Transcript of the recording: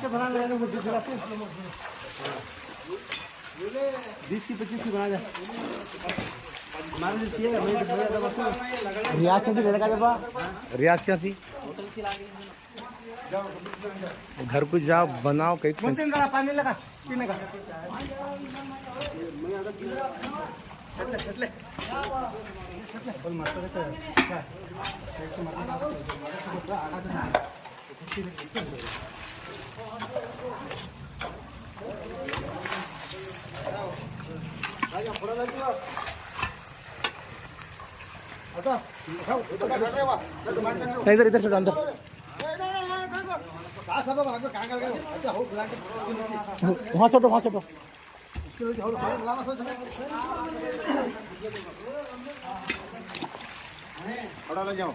के बना लेना वो 20 की 25 की बना दे। मान लीजिए रियाज कैसी लड़का जब रियाज कैसी घर को जाओ बनाओ कहीं पानी लगा पीने का इधर इधर से डाल दो वहाँ छोटो जाओ।